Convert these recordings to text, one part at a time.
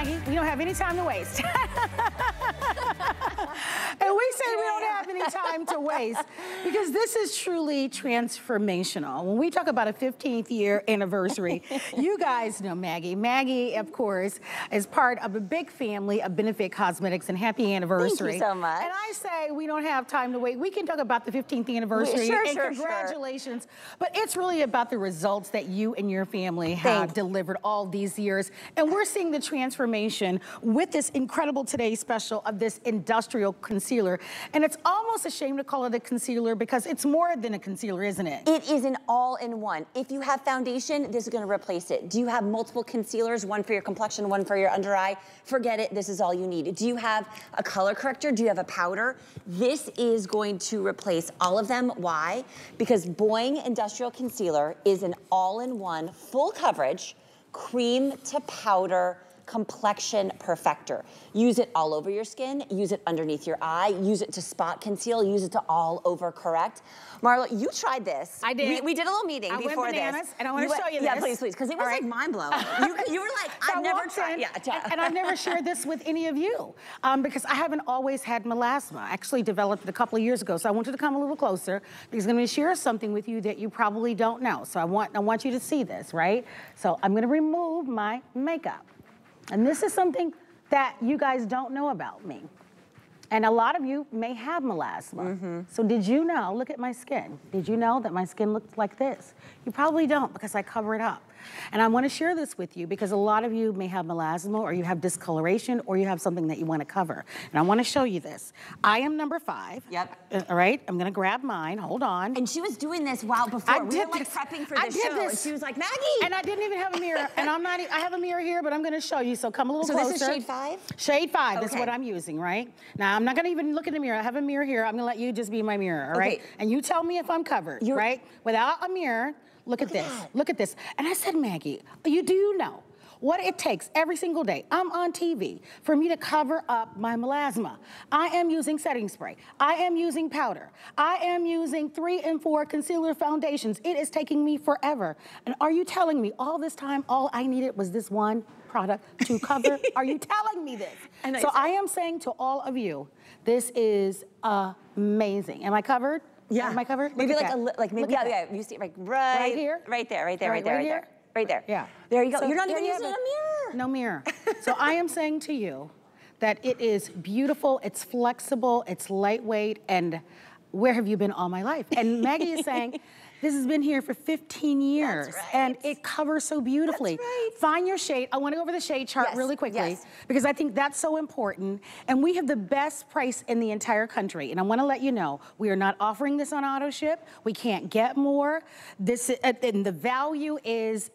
Maggie, we don't have any time to waste. And we say we don't have any time to waste because this is truly transformational. When we talk about a 15th year anniversary, you guys know Maggie. Maggie, of course, is part of a big family of Benefit Cosmetics, and happy anniversary. Thank you so much. And I say we don't have time to wait. We can talk about the 15th anniversary and congratulations. But it's really about the results that you and your family have delivered all these years. And we're seeing the transformation with this incredible Today Special of this industrial concealer. And it's almost a shame to call it a concealer because it's more than a concealer, isn't it? It is an all-in-one. If you have foundation, this is gonna replace it. Do you have multiple concealers, one for your complexion, one for your under eye? Forget it, this is all you need. Do you have a color corrector? Do you have a powder? This is going to replace all of them. Why? Because Boiing Industrial Concealer is an all-in-one, full coverage, cream to powder complexion perfector. Use it all over your skin, use it underneath your eye, use it to spot conceal, use it to all over correct. Marla, you tried this. I did. We did a little meeting before this. And I want to show you this. Yeah, please, because it was like mind-blowing. You were like, I've never tried. And I've never shared this with any of you because I haven't always had melasma. I actually developed it a couple of years ago, so I wanted to come a little closer because I'm going to share something with you that you probably don't know. So I want you to see this, right? So I'm going to remove my makeup. And this is something that you guys don't know about me. And a lot of you may have melasma. So did you know, look at my skin. Did you know that my skin looked like this? You probably don't because I cover it up. And I want to share this with you because a lot of you may have melasma or you have discoloration or you have something that you want to cover. And I want to show you this. I am number 5. Yep. All right, I'm going to grab mine. Hold on. And she was doing this while before. We were like prepping for this show. And she was like, Maggie. And I didn't even have a mirror. And I have a mirror here, but I'm going to show you. So come a little closer. So this is shade 5? Shade 5 is what I'm using, right? Now, I'm not going to even look in the mirror. I have a mirror here. I'm going to let you just be my mirror, all right? And you tell me if I'm covered, right? Without a mirror, look at this. Look at this. And I said, Maggie, you know what it takes every single day. I'm on TV for me to cover up my melasma. I am using setting spray. I am using powder. I am using 3 and 4 concealer foundations. It is taking me forever. And are you telling me all this time, all I needed was this one product to cover? Are you telling me this? So I am saying to all of you, this is amazing. Am I covered? Yeah. Am I covered? Maybe you see right here? Right there. Yeah. There you go. So you're not even using a mirror. No mirror. So I am saying to you that it is beautiful, it's flexible, it's lightweight, and where have you been all my life? And Maggie is saying, this has been here for 15 years, and it covers so beautifully. Find your shade. I want to go over the shade chart really quickly because I think that's so important. And we have the best price in the entire country. And I want to let you know, we are not offering this on auto ship. We can't get more. And the value is,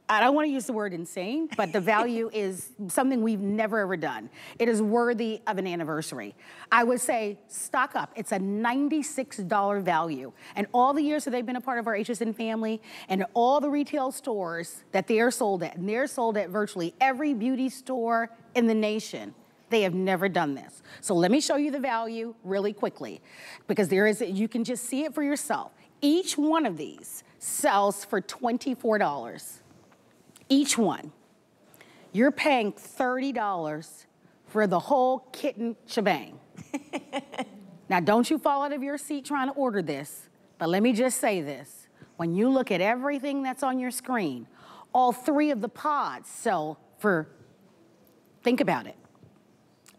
I don't want to use the word insane, but the value is something we've never ever done. It is worthy of an anniversary. I would say stock up. It's a $96 value. And all the years that they've been a part of our HSN family and all the retail stores that they are sold at, and they're sold at virtually every beauty store in the nation, they have never done this. So let me show you the value really quickly because you can just see it for yourself. Each one of these sells for $24. Each one. You're paying $30 for the whole kit and shebang. Now, don't you fall out of your seat trying to order this, but let me just say this. When you look at everything that's on your screen, all 3 of the pods sell for, think about it,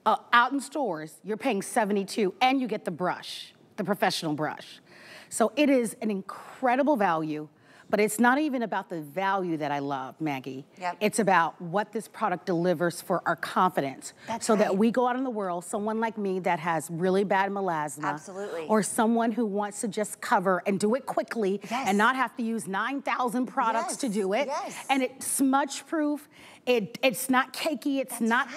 out in stores, you're paying $72 and you get the brush, the professional brush. So it is an incredible value. But it's not even about the value that I love, Maggie. It's about what this product delivers for our confidence. That we go out in the world, someone like me that has really bad melasma. Or someone who wants to just cover and do it quickly and not have to use 9,000 products to do it. And it's smudge proof. It's not cakey. It's not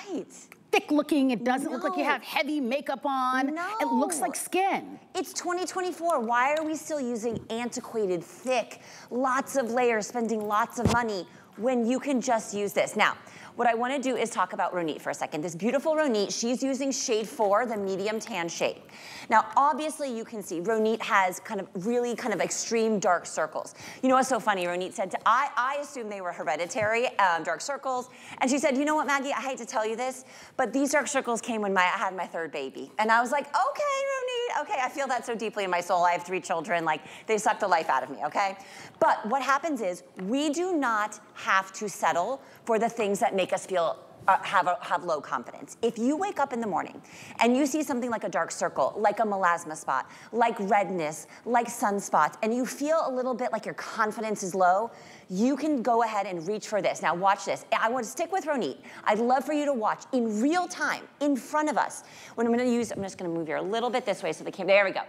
thick looking. It doesn't look like you have heavy makeup on. It looks like skin. It's 2024. Why are we still using antiquated, thick, lots of layers, spending lots of money when you can just use this. Now, what I wanna do is talk about Ronit for a second. This beautiful Ronit, she's using shade 4, the medium tan shade. Now, obviously you can see Ronit has really extreme dark circles. You know what's so funny? Ronit said, I assumed they were hereditary, dark circles. And she said, you know what, Maggie, I hate to tell you this, but these dark circles came when I had my 3rd baby. And I was like, okay, Ronit, okay, I feel that so deeply in my soul. I have 3 children, like they suck the life out of me, okay? But what happens is we do not have to settle for the things that make us feel have low confidence. If you wake up in the morning and you see something like a dark circle, like a melasma spot, like redness, like sunspots, and you feel a little bit like your confidence is low, you can go ahead and reach for this. Now watch this. I want to stick with Ronit. I'd love for you to watch in real time, in front of us. What I'm just gonna move here a little bit this way so the camera, there we go.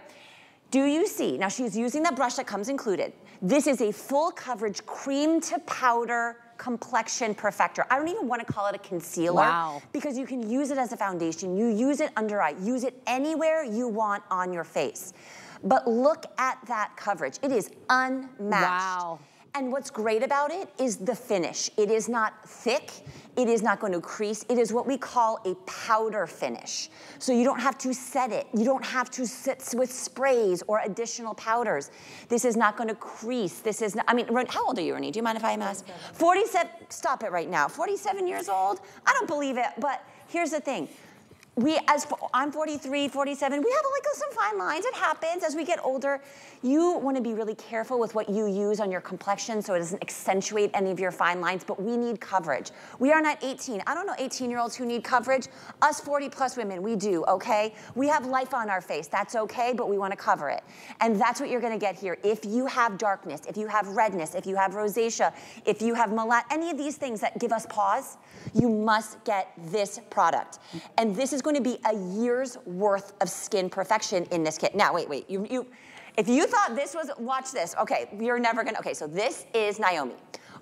Do you see, now she's using the brush that comes included. This is a full coverage cream to powder complexion perfector. I don't even want to call it a concealer. Wow. Because you can use it as a foundation. You use it under eye. Use it anywhere you want on your face. But look at that coverage. It is unmatched. Wow. And what's great about it is the finish. It is not thick. It is not going to crease. It is what we call a powder finish. So you don't have to set it. You don't have to sit with sprays or additional powders. This is not going to crease. This is not, I mean, how old are you, Ronnie? Do you mind if I ask? 47, stop it right now. 47 years old? I don't believe it, but here's the thing. I'm 43, 47, we have like some fine lines. It happens as we get older. You want to be really careful with what you use on your complexion so it doesn't accentuate any of your fine lines, but we need coverage. We are not 18. I don't know 18-year-olds who need coverage. Us 40-plus women, we do, okay? We have life on our face. That's okay, but we want to cover it. And that's what you're going to get here. If you have darkness, if you have redness, if you have rosacea, if you have any of these things that give us pause, you must get this product. And this is going to be a year's worth of skin perfection in this kit. Now, wait, if you thought this was, watch this. Okay, you're never gonna, okay, so this is Naomi.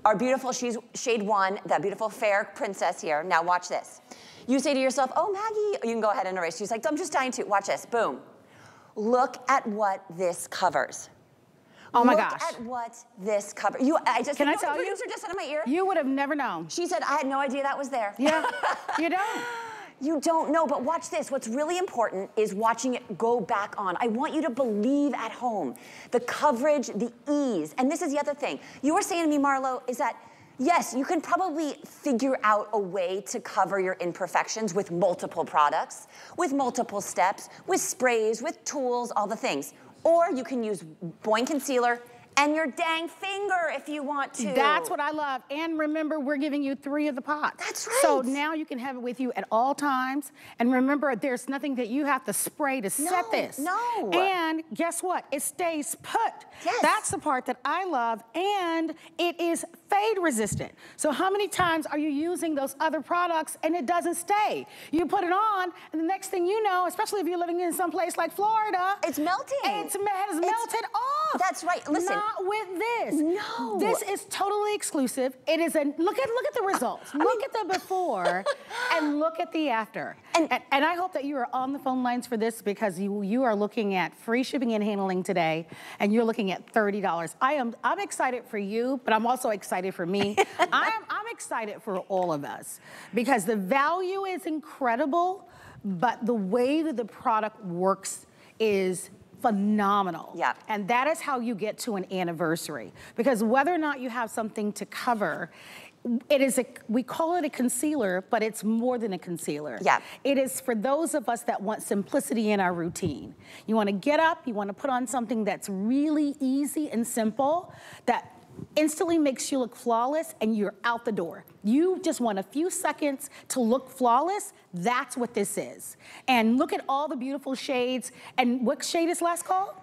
Our beautiful, she's shade 1, that beautiful fair princess here. Now watch this. You say to yourself, oh, Maggie, you can go ahead and erase. She's like, I'm just dying to. Watch this, boom. Look at what this covers. Oh my gosh. Look at what this covers. Can I tell you? Producer just said in my ear. You would have never known. She said, I had no idea that was there. Yeah, you don't. You don't know, but watch this. What's really important is watching it go back on. I want you to believe at home. The coverage, the ease. And this is the other thing. You were saying to me, Marlo, is that, yes, you can probably figure out a way to cover your imperfections with multiple products, with multiple steps, with sprays, with tools, all the things. Or you can use Boiing Concealer and your dang finger if you want to. That's what I love. And remember, we're giving you 3 of the pots. That's right. So now you can have it with you at all times. And remember, there's nothing that you have to spray to set this. No. And guess what? It stays put. Yes. That's the part that I love. And it is fade resistant. So how many times are you using those other products and it doesn't stay? You put it on, and the next thing you know, especially if you're living in some place like Florida, it's melting. It has melted off. That's right. Listen. Not with this. No. This is totally exclusive. It is a, look at the results. Look at the before and look at the after. And I hope that you are on the phone lines for this because you are looking at free shipping and handling today and you're looking at $30. I'm excited for you, but I'm also excited for me. I'm excited for all of us because the value is incredible, but the way that the product works is phenomenal. Yeah. And that is how you get to an anniversary. Because whether or not you have something to cover, we call it a concealer, but it's more than a concealer. Yeah. It is for those of us that want simplicity in our routine. You want to get up, you want to put on something that's really easy and simple, that instantly makes you look flawless and you're out the door. You just want a few seconds to look flawless. That's what this is. And look at all the beautiful shades. And what shade is last call?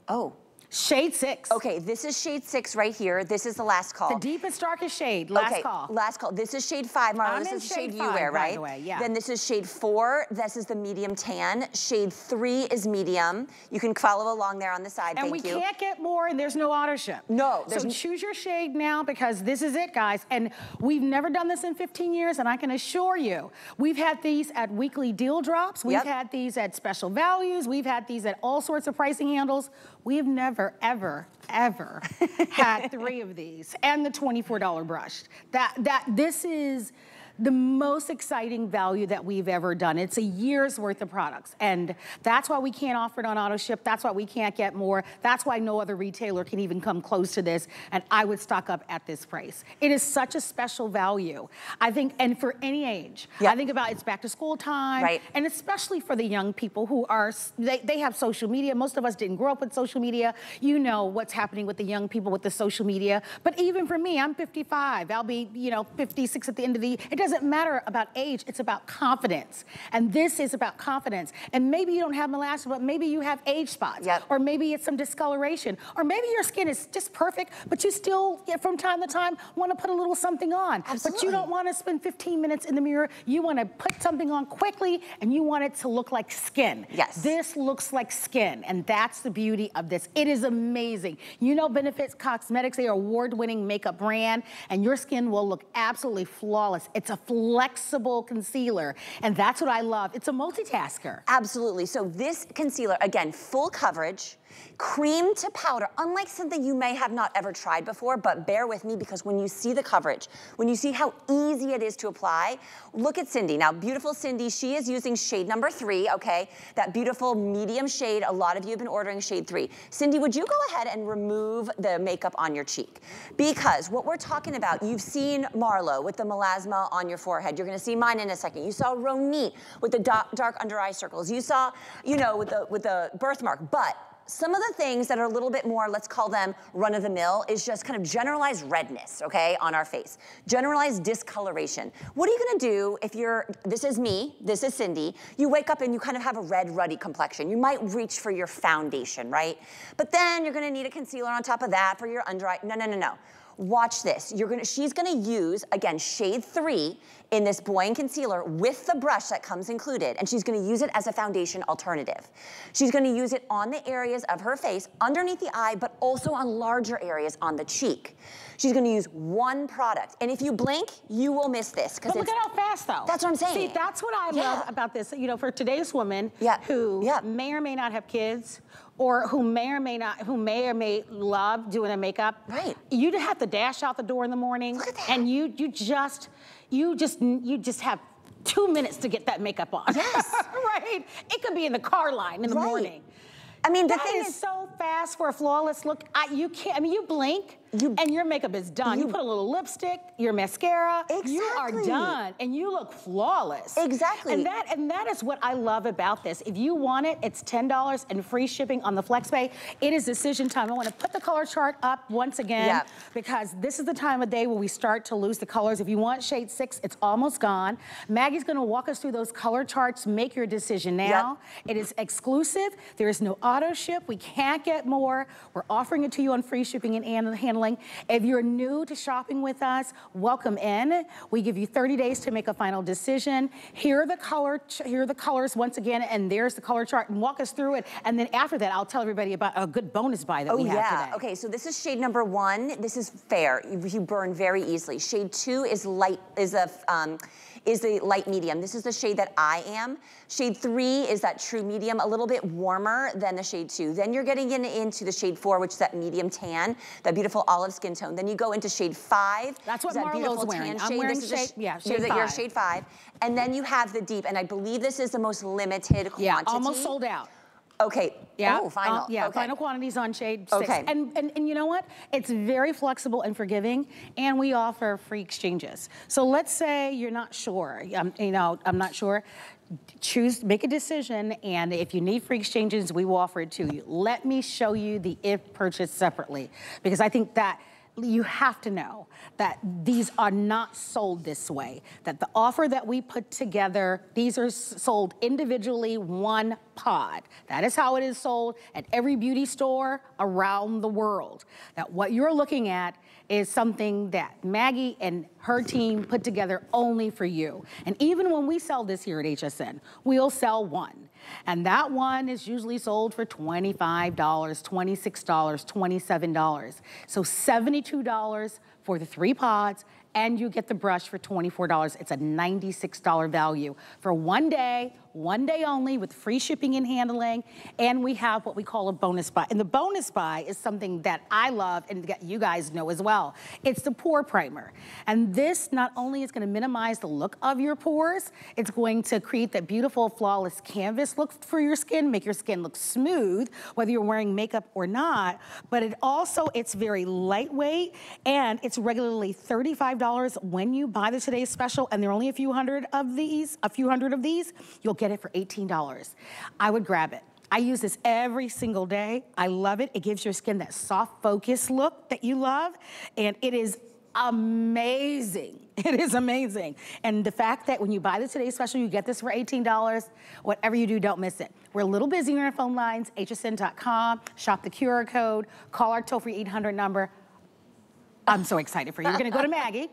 Oh. Shade 6. Okay, this is shade 6 right here. This is the last call. The deepest, darkest shade, last call. Last call. This is shade 5, Marla. This is shade you wear, right? By the way, yeah. Then this is shade 4. This is the medium tan. Shade 3 is medium. You can follow along there on the side. And Thank you. we can't get more, and there's no auto ship. No. So choose your shade now because this is it, guys. And we've never done this in 15 years, and I can assure you, we've had these at weekly deal drops. We've had these at special values. We've had these at all sorts of pricing handles. we have never, ever, ever had 3 of these and the $24 brush. This is the most exciting value that we've ever done. It's a year's worth of products. And that's why we can't offer it on auto ship. That's why we can't get more. That's why no other retailer can even come close to this. And I would stock up at this price. It is such a special value. I think, and for any age, I think about it's back to school time. Right. And especially for the young people who are, they have social media. Most of us didn't grow up with social media. You know what's happening with the young people with the social media. But even for me, I'm 55. I'll be, 56 at the end of the year. It doesn't matter about age, it's about confidence. And this is about confidence. And maybe you don't have melasma, but maybe you have age spots. Or maybe it's some discoloration. Or maybe your skin is just perfect, but you still, from time to time, want to put a little something on. But you don't want to spend 15 minutes in the mirror. You want to put something on quickly, and you want it to look like skin. This looks like skin, and that's the beauty of this. It is amazing. Benefits Cosmetics, they are award-winning makeup brand, and your skin will look absolutely flawless. It's a flexible concealer, and that's what I love. It's a multitasker. Absolutely. So this concealer, again, full coverage, cream to powder, unlike something you may have not ever tried before, but bear with me because when you see the coverage, when you see how easy it is to apply, look at Cindy. Now, beautiful Cindy, she is using shade number 3, okay? That beautiful medium shade. A lot of you have been ordering shade 3. Cindy, would you go ahead and remove the makeup on your cheek? Because what we're talking about, you've seen Marlo with the melasma on your forehead. You're gonna see mine in a second. You saw Ronit with the dark under eye circles. You saw, with the birthmark, but some of the things that are a little bit more, let's call them run-of-the-mill, is just kind of generalized redness, okay, on our face. Generalized discoloration. What are you gonna do if this is me, this is Cindy, you wake up and you kind of have a red, ruddy complexion. You might reach for your foundation, right? But then you're gonna need a concealer on top of that for your under eye. No. Watch this. She's gonna use, again, shade 3 in this Boiing Concealer with the brush that comes included, and she's gonna use it as a foundation alternative. She's gonna use it on the areas of her face, underneath the eye, but also on larger areas on the cheek. She's gonna use one product, and if you blink, you will miss this. But look at how fast, though. That's what I'm saying. See, that's what I love about this. For today's woman who may or may not have kids, or who may or may love doing a makeup. Right. You have to dash out the door in the morning. Look at that. And you just have 2 minutes to get that makeup on. Yes. Right? It could be in the car line in the morning. I mean, the that thing is so fast for a flawless look. You blink, and your makeup is done. You put a little lipstick, your mascara, you are done, and you look flawless. Exactly. And that is what I love about this. If you want it, it's $10 and free shipping on the FlexPay. It is decision time. I want to put the color chart up once again because this is the time of day where we start to lose the colors. If you want shade 6, it's almost gone. Maggie's going to walk us through those color charts. Make your decision now. It is exclusive. There is no auto ship. We can't get more. We're offering it to you on free shipping and handling. If you're new to shopping with us, welcome in. We give you 30 days to make a final decision. Here are the colors once again, and there's the color chart, and walk us through it. And then after that, I'll tell everybody about a good bonus buy that we have today. Okay, so this is shade number 1. This is fair. You burn very easily. Shade 2 is light, is the light medium. This is the shade that I am. Shade 3 is that true medium, a little bit warmer than the shade 2. Then you're getting into the shade 4, which is that medium tan, that beautiful olive skin tone. Then you go into shade 5. That's what Marlo's wearing. I'm wearing shade 5. You're shade 5. And then you have the deep, and I believe this is the most limited quantity. Yeah, almost sold out. Okay. Yeah. Oh, final. Final quantities on shade 6. Okay. And you know what? It's very flexible and forgiving, and we offer free exchanges. So let's say you're not sure. I'm not sure. Make a decision, and if you need free exchanges, we will offer it to you. Let me show you the if purchase separately, because I think that you have to know that these are not sold this way, that the offer that we put together, these are sold individually, one pod. That is how it is sold at every beauty store around the world. That what you're looking at is something that Maggie and her team put together only for you. And even when we sell this here at HSN, we'll sell one. And that one is usually sold for $25, $26, $27. So $72 for the 3 pods, and you get the brush for $24. It's a $96 value for one day, one day only with free shipping and handling, and we have what we call a bonus buy. And the bonus buy is something that I love and that you guys know as well. It's the pore primer. And this not only is gonna minimize the look of your pores, it's going to create that beautiful, flawless canvas look for your skin, make your skin look smooth, whether you're wearing makeup or not, but it's very lightweight, and it's regularly $35 when you buy the Today's Special, and there are only a few hundred of these, you'll get it for $18. I would grab it. I use this every single day. I love it. It gives your skin that soft focus look that you love, and it is amazing. It is amazing. And the fact that when you buy the Today's Special, you get this for $18, whatever you do, don't miss it. We're a little busy on our phone lines, hsn.com, shop the QR code, call our toll-free 800 number. I'm so excited for you. You're gonna go to Maggie,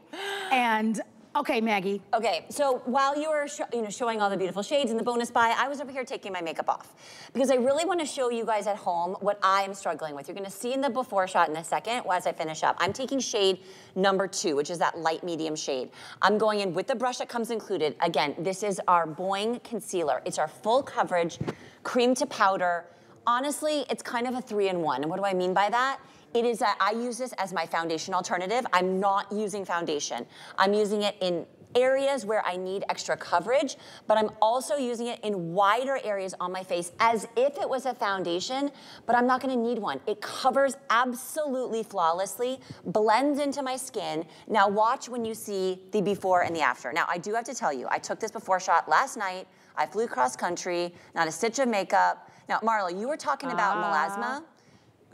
and okay, Maggie. Okay, so while you were showing all the beautiful shades in the bonus buy, I was over here taking my makeup off because I really want to show you guys at home what I am struggling with. You're going to see in the before shot in a second as I finish up. I'm taking shade number 2, which is that light medium shade. I'm going in with the brush that comes included. Again, this is our Boiing Concealer. It's our full coverage, cream to powder. Honestly, it's kind of a 3-in-1. And what do I mean by that? It is that I use this as my foundation alternative. I'm not using foundation. I'm using it in areas where I need extra coverage, but I'm also using it in wider areas on my face as if it was a foundation, but I'm not gonna need one. It covers absolutely flawlessly, blends into my skin. Now watch when you see the before and the after. Now I do have to tell you, I took this before shot last night. I flew cross country, not a stitch of makeup. Now Marla, you were talking about melasma.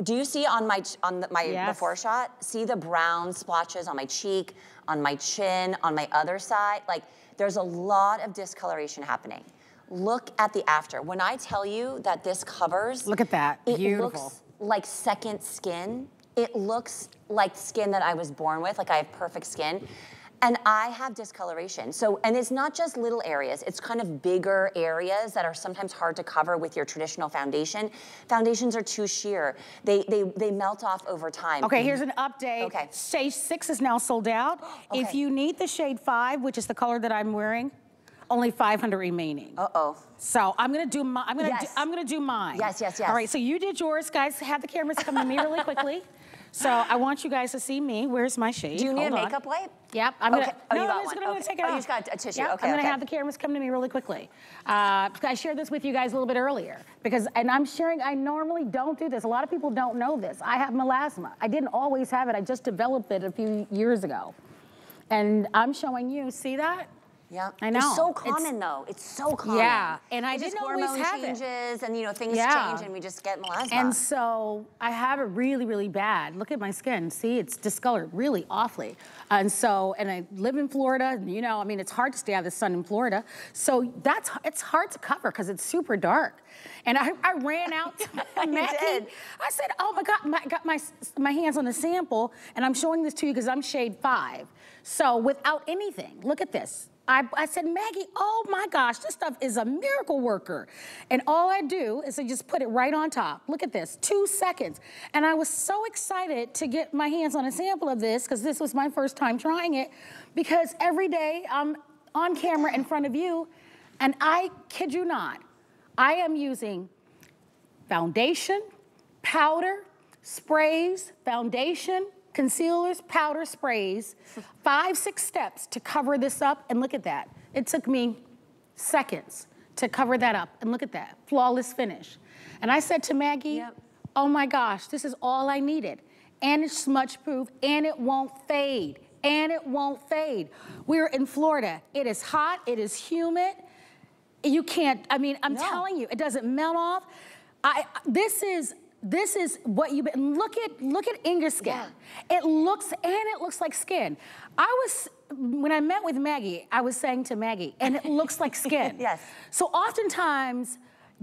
Do you see on my yes. before shot? See the brown splotches on my cheek, on my chin, on my other side? Like, there's a lot of discoloration happening. Look at the after. When I tell you that this covers, look at that, beautiful. It looks like second skin. It looks like skin that I was born with, like I have perfect skin. And I have discoloration. So, and it's not just little areas, it's kind of bigger areas that are sometimes hard to cover with your traditional foundation. Foundations are too sheer. They melt off over time. Okay, here's an update. Okay. Shade 6 is now sold out. Okay. If you need the shade 5, which is the color that I'm wearing, only 500 remaining. Uh-oh. So I'm gonna do my, I'm gonna do mine. Yes, yes, yes. All right, so you did yours, guys. Have the cameras come to me really quickly. So I want you guys to see me. Where's my shade? Do you need Hold a on. makeup wipe? Yep. I'm gonna, okay. Oh, no, you got I'm just one. gonna Okay. take it Oh, off. you just got a tissue. Yep. Okay, I'm gonna okay. have the cameras come to me really quickly. I shared this with you guys a little bit earlier and I'm sharing, I normally don't do this. A lot of people don't know this. I have melasma. I didn't always have it. I just developed it a few years ago. And I'm showing you, see that? Yeah, I know. It's so common though. It's so common. Yeah, and I didn't always have hormone changes and things Yeah. change and we just get melasma. And so I have it really, really bad. Look at my skin. See, it's discolored really awfully. And I live in Florida. You know, I mean, it's hard to stay out of the sun in Florida. So it's hard to cover because it's super dark. And I ran out to Maggie. did. I said, oh my God, I got my hands on the sample, and I'm showing this to you because I'm shade 5. So without anything, look at this. I said, Maggie, oh my gosh, this stuff is a miracle worker. And all I do is I just put it right on top. Look at this, 2 seconds. And I was so excited to get my hands on a sample of this because this was my first time trying it, because every day I'm on camera in front of you, and I kid you not, I am using foundation, powder, sprays, foundation, concealers, powder, sprays, 5-6 steps to cover this up, and look at that. It took me seconds to cover that up, and look at that, flawless finish. And I said to Maggie, oh my gosh, this is all I needed. And it's smudge proof, and it won't fade, and it won't fade. We're in Florida. It is hot, it is humid. You can't, I mean, I'm telling you, it doesn't melt off. This is what you've been, look at Inga's skin. Yeah. It looks like skin. When I met with Maggie, I was saying to Maggie, and it looks like skin. Yes. So oftentimes,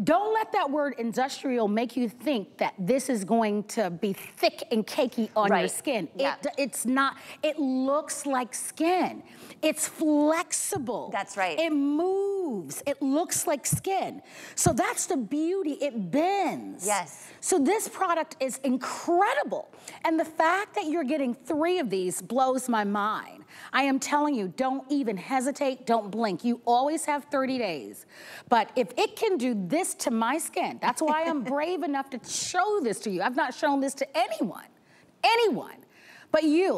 don't let that word industrial make you think that this is going to be thick and cakey on your skin. Yeah. It's not, it looks like skin. It's flexible. That's right. It moves. moves. It looks like skin. So that's the beauty, it bends. Yes. So this product is incredible. And the fact that you're getting 3 of these blows my mind. I am telling you, don't even hesitate, don't blink. You always have 30 days. But if it can do this to my skin, that's why I'm brave enough to show this to you. I've not shown this to anyone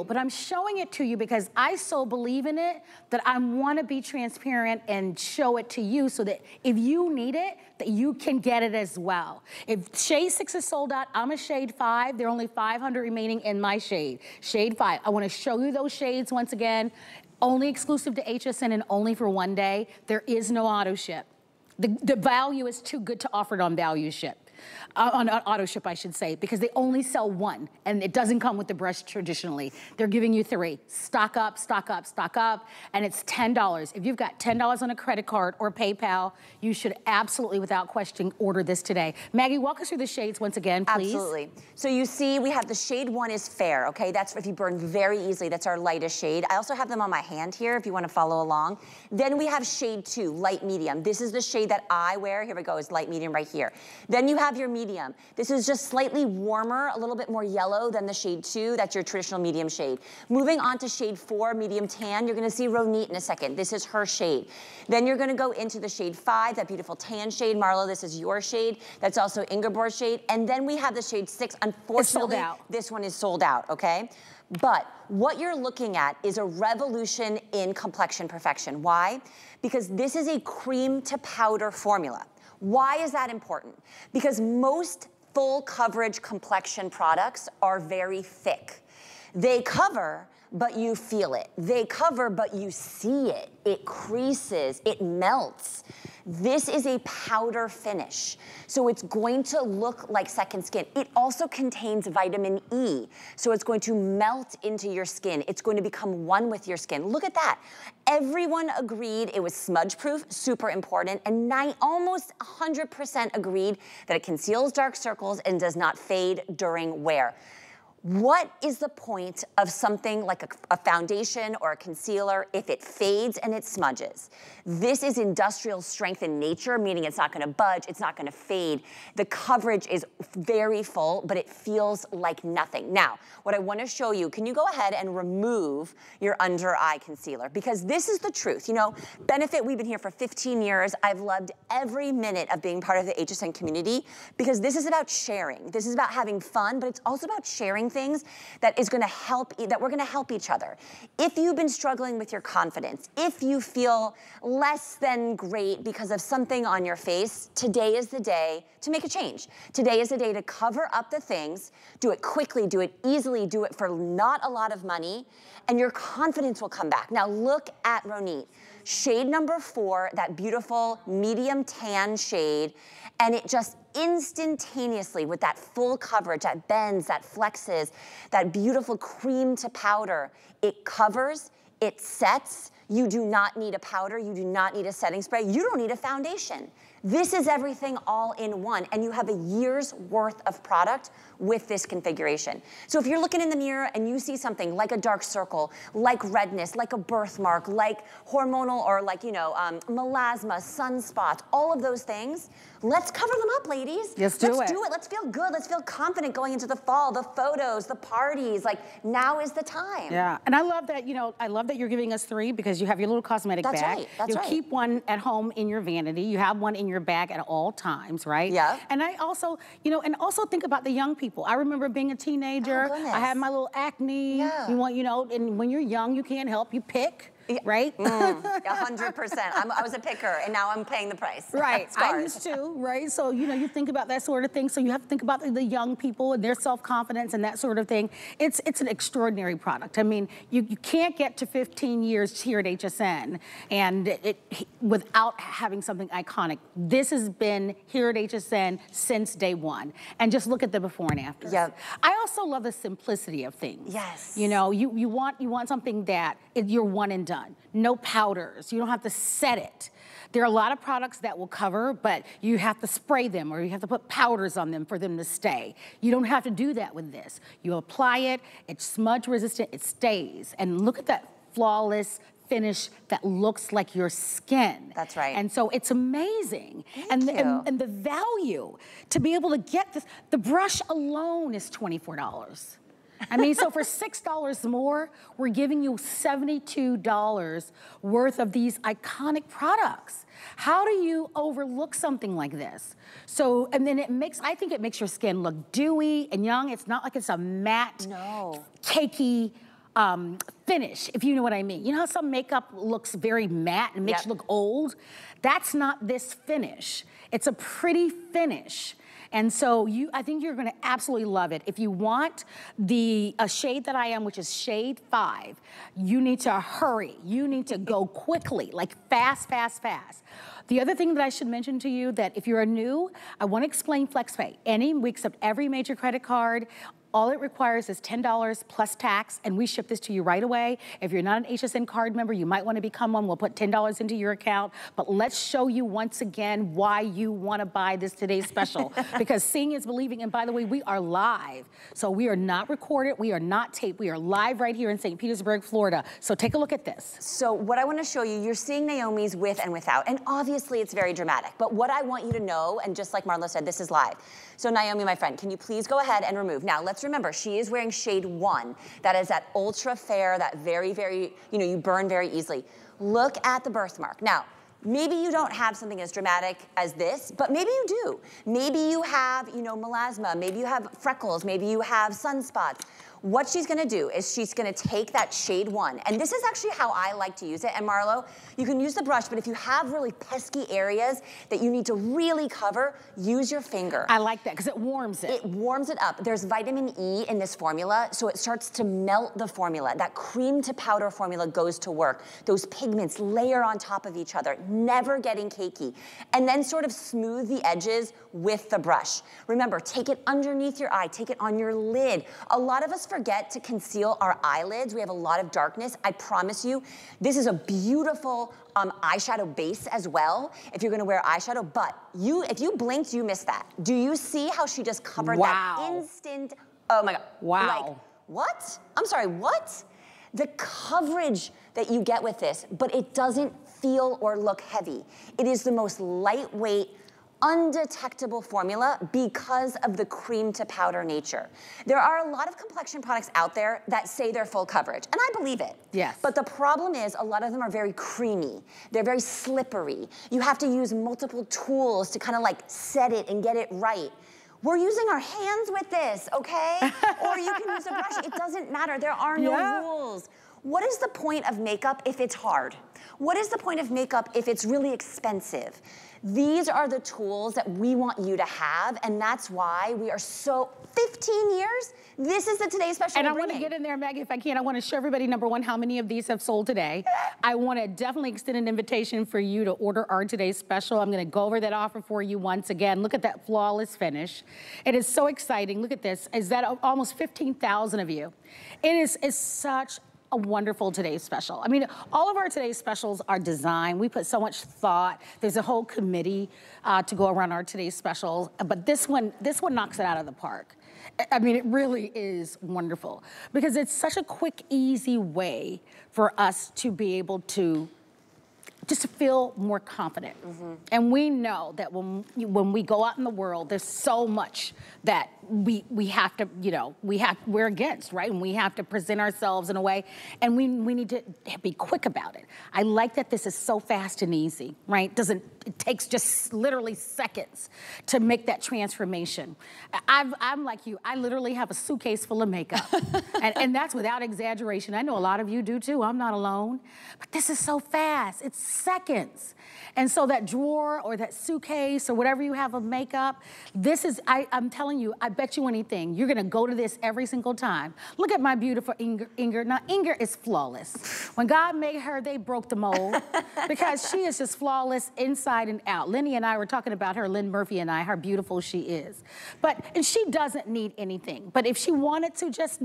but I'm showing it to you because I so believe in it that I want to be transparent and show it to you so that if you need it, that you can get it as well. If shade 6 is sold out, I'm a shade 5. There are only 500 remaining in my shade. Shade 5. I want to show you those shades once again. Only exclusive to HSN and only for 1 day. There is no auto ship. The value is too good to offer it on value ship. On auto ship, I should say, because they only sell 1, and it doesn't come with the brush traditionally. They're giving you 3. Stock up, stock up, stock up, and it's $10. If you've got $10 on a credit card or PayPal, you should absolutely, without question, order this today. Maggie, walk us through the shades once again, please. Absolutely. So you see, we have the shade 1 is fair, okay? That's if you burn very easily, that's our lightest shade. I also have them on my hand here if you want to follow along. Then we have shade 2, light medium. This is the shade that I wear. Here we go, is light medium right here. Then you have your medium. This is just slightly warmer, a little bit more yellow than the shade 2. That's your traditional medium shade. Moving on to shade 4, medium tan, you're gonna see Ronit in a second. This is her shade. Then you're gonna go into the shade 5, that beautiful tan shade. Marlo, this is your shade. That's also Ingeborg's shade. And then we have the shade 6. Unfortunately, it's sold out. This one is sold out, okay? But what you're looking at is a revolution in complexion perfection. Why? Because this is a cream to powder formula. Why is that important? Because most full coverage complexion products are very thick. They cover, but you feel it. They cover, but you see it. It creases, it melts. This is a powder finish, so it's going to look like second skin. It also contains vitamin E, so it's going to melt into your skin. It's going to become one with your skin. Look at that. Everyone agreed it was smudge-proof, super important, and almost 100% agreed that it conceals dark circles and does not fade during wear. What is the point of something like a foundation or a concealer if it fades and it smudges? This is industrial strength in nature, meaning it's not gonna budge, it's not gonna fade. The coverage is very full, but it feels like nothing. Now, what I wanna show you, can you go ahead and remove your under eye concealer? Because this is the truth. You know, Benefit, we've been here for 15 years. I've loved every minute of being part of the HSN community because this is about sharing. This is about having fun, but it's also about sharing things that is gonna help, that we're gonna help each other. If you've been struggling with your confidence, if you feel less than great because of something on your face, today is the day to make a change. Today is the day to cover up the things, do it quickly, do it easily, do it for not a lot of money, and your confidence will come back. Now look at Ronit. Shade number 4, that beautiful medium tan shade, and it just instantaneously, with that full coverage, that bends, that flexes, that beautiful cream to powder, it covers, it sets. You do not need a powder, you do not need a setting spray, you don't need a foundation. This is everything all in one, and you have a year's worth of product with this configuration. So if you're looking in the mirror and you see something like a dark circle, like redness, like a birthmark, like hormonal or like, you know, melasma, sunspots, all of those things, let's cover them up, ladies. Let's do it. Let's feel good. Let's feel confident going into the fall, the photos, the parties. Like, now is the time. Yeah, and I love that, you know, I love that you're giving us 3 because you have your little cosmetic bag. Right, that's right. You keep one at home in your vanity. You have one in your bag at all times, right? Yeah. And I also, you know, and also think about the young people. I remember being a teenager. Oh, I had my little acne. Yeah. You want, you know, and when you're young, you can't help. You pick. Right? 100%. I was a picker, and now I'm paying the price. Right, I used to, right? So, you know, you think about that sort of thing. So you have to think about the young people and their self-confidence and that sort of thing. It's an extraordinary product. I mean, you can't get to 15 years here at HSN and without having something iconic. This has been here at HSN since day one. And just look at the before and after. Yep. I also love the simplicity of things. Yes. You know, you want something that you're one and done. No powders. You don't have to set it. There are a lot of products that will cover, but you have to spray them or you have to put powders on them for them to stay. You don't have to do that with this. You apply it, it's smudge resistant, it stays. And look at that flawless finish that looks like your skin. That's right. And so it's amazing. Thank you. And the value to be able to get this, the brush alone is $24. I mean, so for $6 more, we're giving you $72 worth of these iconic products. How do you overlook something like this? So, and then I think it makes your skin look dewy and young. It's not like it's a matte, cakey finish, if you know what I mean. You know how some makeup looks very matte and makes you look old? That's not this finish. It's a pretty finish. And so I think you're gonna absolutely love it. If you want a shade that I am, which is shade 5, you need to hurry. You need to go quickly, like fast, fast, fast. The other thing that I should mention to you that if you're new, I wanna explain FlexPay. We accept every major credit card. All it requires is $10 plus tax, and we ship this to you right away. If you're not an HSN card member, you might want to become one. We'll put $10 into your account. But let's show you once again why you want to buy this today's special. Because seeing is believing. And by the way, we are live. So we are not recorded. We are not taped. We are live right here in St. Petersburg, Florida. So take a look at this. So what I want to show you, you're seeing Naomi's with and without. And obviously it's very dramatic. But what I want you to know, and just like Marlo said, this is live. So Naomi, my friend, can you please go ahead and remove? Now let's remember, she is wearing shade 1. That is that ultra fair, that very, very, you burn very easily. Look at the birthmark. Now, maybe you don't have something as dramatic as this, but maybe you do. Maybe you have, melasma, maybe you have freckles, maybe you have sunspots. What she's gonna do is she's gonna take that shade 1, and this is actually how I like to use it, and Marlo, you can use the brush, but if you have really pesky areas that you need to really cover, use your finger. I like that, because it warms it. It warms it up. There's vitamin E in this formula, so it starts to melt the formula. That cream to powder formula goes to work. Those pigments layer on top of each other, never getting cakey. And then sort of smooth the edges with the brush. Remember, take it underneath your eye, take it on your lid. A lot of us forget to conceal our eyelids. We have a lot of darkness. I promise you, this is a beautiful eyeshadow base as well, if you're gonna wear eyeshadow, but if you blinked, you missed that. Do you see how she just covered that instant, oh my God. Wow. Like, what? I'm sorry, what? The coverage that you get with this, but it doesn't feel or look heavy. It is the most lightweight, undetectable formula because of the cream to powder nature. There are a lot of complexion products out there that say they're full coverage, and I believe it. Yes. But the problem is a lot of them are very creamy. They're very slippery. You have to use multiple tools to kind of like set it and get it right. We're using our hands with this, okay? Or you can use a brush. It doesn't matter. There are no rules. What is the point of makeup if it's hard? What is the point of makeup if it's really expensive? These are the tools that we want you to have, and that's why we are 15 years, this is the Today Special. And I want to get in there, Maggie, if I can. I want to show everybody, number one, how many of these have sold today. I want to definitely extend an invitation for you to order our Today Special. I'm going to go over that offer for you once again. Look at that flawless finish. It is so exciting. Look at this. Is that almost 15,000 of you? It is such a wonderful Today's Special. I mean, all of our Today's Specials are designed. We put so much thought. There's a whole committee to go around our Today's Specials, but this one knocks it out of the park. I mean, it really is wonderful because it's such a quick, easy way for us to be able to just feel more confident. And we know that when we go out in the world, there's so much that we have to, we're against, right? And we have to present ourselves in a way, and we need to be quick about it. I like that this is so fast and easy, right? It takes just literally seconds to make that transformation. I'm like you, I literally have a suitcase full of makeup, and that's without exaggeration. I know a lot of you do too, I'm not alone, but this is so fast, it's seconds. And so that drawer or that suitcase or whatever you have of makeup, this is, I'm telling you, I bet you anything, you're gonna go to this every single time. Look at my beautiful Inger. Now, Inger is flawless. When God made her, they broke the mold because she is just flawless inside and out. Lenny and I were talking about her, Lynn Murphy and I, how beautiful she is. And she doesn't need anything. But if she wanted to just,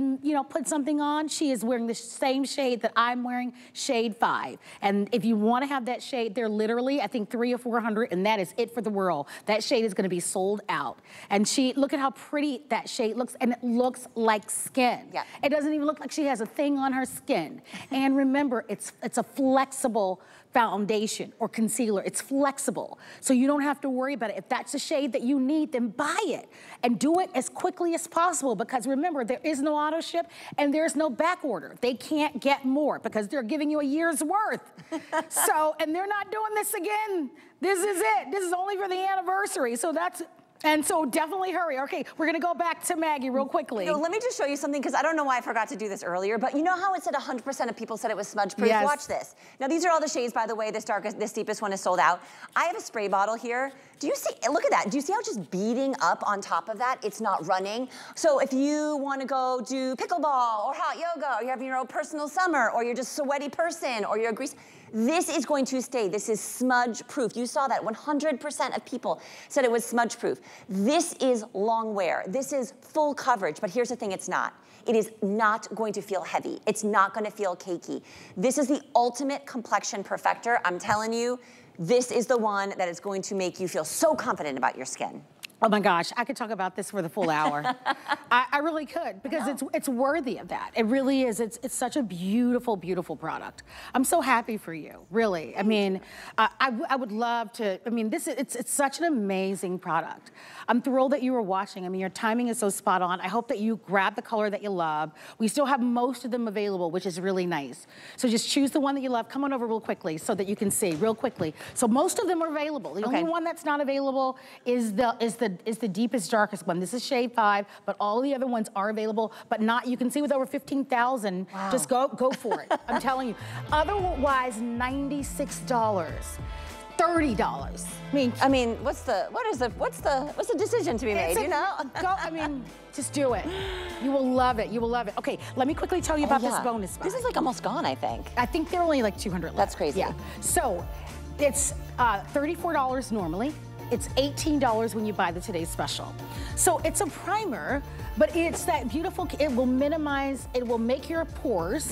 put something on, she is wearing the same shade that I'm wearing, shade 5. And if you wanna have that shade shade. They're literally, I think, 300 or 400, and that is it for the world. That shade is gonna be sold out. And look at how pretty that shade looks, and it looks like skin. Yeah. It doesn't even look like she has a thing on her skin. And remember, it's a flexible foundation or concealer. It's flexible, so you don't have to worry about it. If that's the shade that you need, then buy it and do it as quickly as possible, because remember, there is no auto ship and there's no back order. They can't get more because they're giving you a year's worth. And they're not doing this again. This is it. This is only for the anniversary. And so definitely hurry. Okay, we're gonna go back to Maggie real quickly. No, let me just show you something, because I don't know why I forgot to do this earlier, but you know how it said 100% of people said it was smudge proof? Yes. Watch this. Now these are all the shades, by the way. This deepest one is sold out. I have a spray bottle here. Do you see, look at that. Do you see how just beating up on top of that, it's not running? So if you wanna go do pickleball or hot yoga, or you're having your own personal summer, or you're just a sweaty person, or you're a grease, this is going to stay. This is smudge proof. You saw that 100% of people said it was smudge proof. This is long wear. This is full coverage, but here's the thing, it's not. It is not going to feel heavy. It's not gonna feel cakey. This is the ultimate complexion perfector. I'm telling you, this is the one that is going to make you feel so confident about your skin. Oh my gosh, I could talk about this for the full hour. I really could, because it's worthy of that. It really is. It's such a beautiful, beautiful product. I'm so happy for you, really. I mean, I would love to, I mean, it's such an amazing product. I'm thrilled that you were watching. I mean, your timing is so spot on. I hope that you grab the color that you love. We still have most of them available, which is really nice. So just choose the one that you love. Come on over real quickly so that you can see real quickly. So most of them are available. The only one that's not available is the deepest, darkest one. This is shade 5, but all the other ones are available, but not, you can see with over 15,000, just go for it. I'm telling you. Otherwise, $96. $30. I mean, what's the decision to be made, you know? I mean, just do it. You will love it, you will love it. Okay, let me quickly tell you about this bonus buy. This is like almost gone, I think. I think they're only like 200 left. That's crazy. Yeah, so it's $34 normally. It's $18 when you buy the Today's Special. So it's a primer, but it's that beautiful, it will minimize, it will make your pores